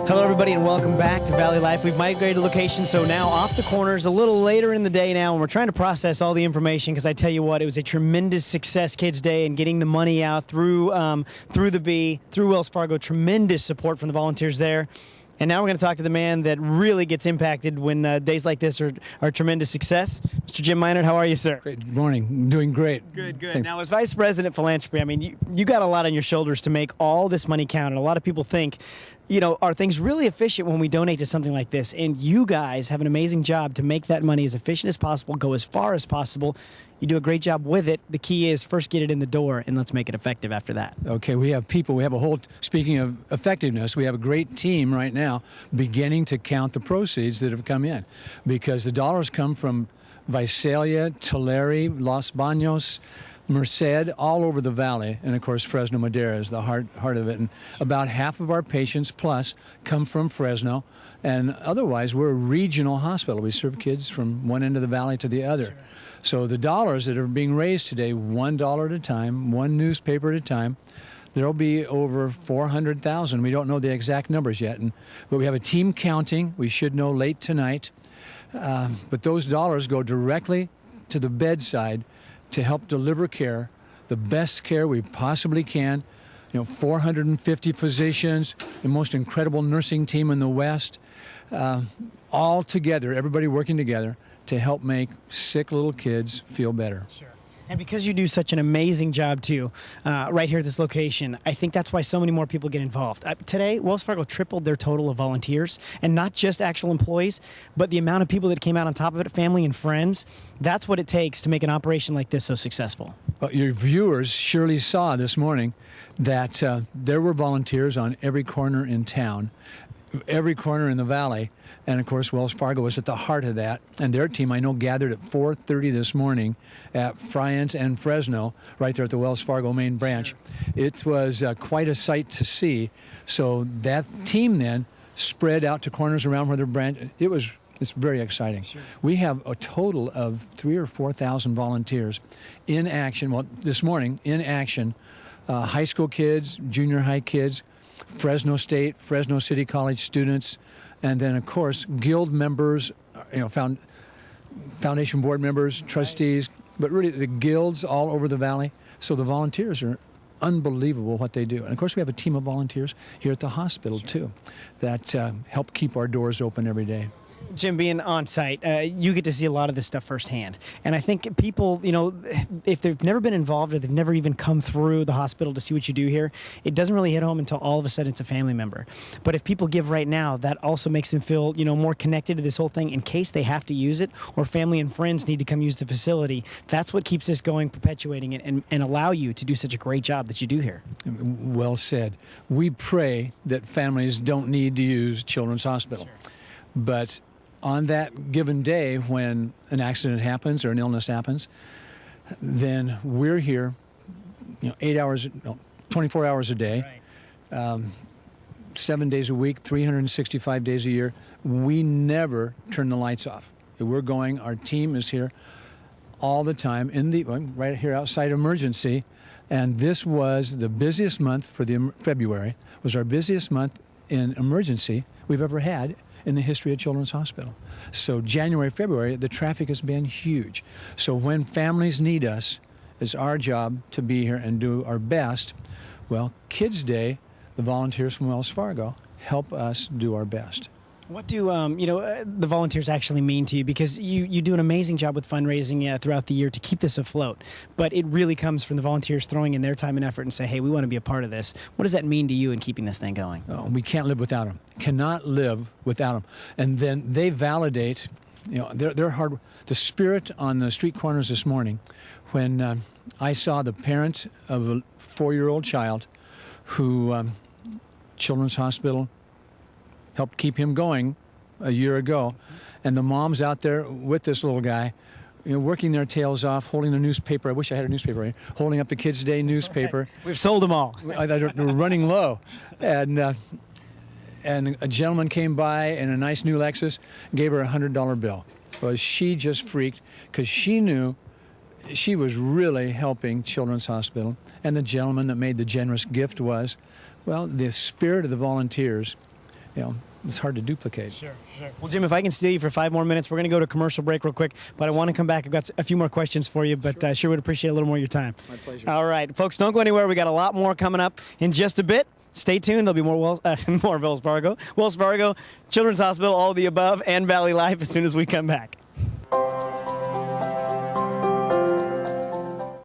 Hello, everybody, and welcome back to Valley Life. We've migrated location, so now off the corners, a little later in the day now, and we're trying to process all the information because I tell you what, it was a tremendous success Kids Day and getting the money out through the B, through Wells Fargo. Tremendous support from the volunteers there. And now we're going to talk to the man that really gets impacted when days like this are tremendous success. Mr. Jim Meinert, how are you, sir? Good morning. Doing great. Good. Thanks. Now, as Vice President Philanthropy, I mean, you got a lot on your shoulders to make all this money count. And a lot of people think, are things really efficient when we donate to something like this? And you guys have an amazing job to make that money as efficient as possible, go as far as possible. You do a great job with it. The key is first get it in the door, and let's make it effective after that. Okay, we have people. We have a whole, speaking of effectiveness, we have a great team right now beginning to count the proceeds that have come in, because the dollars come from Visalia, Tulare, Los Banos, Merced, all over the valley, and of course Fresno Madera is the heart of it. And about half of our patients plus come from Fresno, and otherwise we're a regional hospital. We serve kids from one end of the valley to the other. Sure. So the dollars that are being raised today, $1 at a time, one newspaper at a time, there'll be over 400,000. We don't know the exact numbers yet, but we have a team counting. We should know late tonight. But those dollars go directly to the bedside to help deliver care, the best care we possibly can. 450 physicians, the most incredible nursing team in the West, all together, everybody working together to help make sick little kids feel better. Sure. And because you do such an amazing job, too, right here at this location, I think that's why so many more people get involved. Today, Wells Fargo tripled their total of volunteers, and not just actual employees, but the amount of people that came out on top of it, family and friends. That's what it takes to make an operation like this so successful. Well, your viewers surely saw this morning that there were volunteers on every corner in town, every corner in the valley. And, of course, Wells Fargo was at the heart of that. And their team, I know, gathered at 4:30 this morning at Friant and Fresno, right there at the Wells Fargo main branch. Sure. It was quite a sight to see. So that team then spread out to corners around where their branch. It's very exciting. Sure. We have a total of 3,000 or 4,000 volunteers in action. Well, this morning, in action, high school kids, junior high kids, Fresno State, Fresno City College students, and then, of course, guild members, foundation board members, trustees, but really the guilds all over the valley. So the volunteers are unbelievable what they do. And, of course, we have a team of volunteers here at the hospital, sure, too, that help keep our doors open every day. Jim, being on site, you get to see a lot of this stuff firsthand. And I think people, if they've never been involved or they've never even come through the hospital to see what you do here, it doesn't really hit home until all of a sudden it's a family member. But if people give right now, that also makes them feel, more connected to this whole thing in case they have to use it or family and friends need to come use the facility. That's what keeps this going, perpetuating it, and allow you to do such a great job that you do here. Well said. We pray that families don't need to use Children's Hospital. Sure. But on that given day when an accident happens or an illness happens, then we're here, 24 hours a day, right, 7 days a week, 365 days a year. We never turn the lights off. We're going, our team is here all the time right here outside emergency. And this was the busiest month for February, was our busiest month in emergency we've ever had in the history of Children's Hospital. So January, February, the traffic has been huge. So when families need us, it's our job to be here and do our best. Well, Kids Day, the volunteers from Wells Fargo help us do our best. What do the volunteers actually mean to you? Because you do an amazing job with fundraising throughout the year to keep this afloat, but it really comes from the volunteers throwing in their time and effort and say, hey, we want to be a part of this. What does that mean to you in keeping this thing going? Oh, we can't live without them. Cannot live without them. And then they validate, they're hard. The spirit on the street corners this morning, when I saw the parent of a 4-year-old child who Children's Hospital helped keep him going a year ago, and the mom's out there with this little guy, working their tails off, holding a newspaper. I wish I had a newspaper right here. Holding up the Kids Day newspaper. We've sold them all. They're running low, and a gentleman came by in a nice new Lexus, gave her a $100 bill. Well, she just freaked because she knew she was really helping Children's Hospital. And the gentleman that made the generous gift was, well, the spirit of the volunteers, it's hard to duplicate. Sure. Well, Jim, if I can stay you for 5 more minutes, we're going to go to a commercial break real quick, but I want to come back. I've got a few more questions for you, but sure would appreciate a little more of your time. My pleasure. All right, folks, don't go anywhere. We got a lot more coming up in just a bit. Stay tuned. There'll be more more Wells Fargo, Children's Hospital, all of the above, and Valley Life as soon as we come back.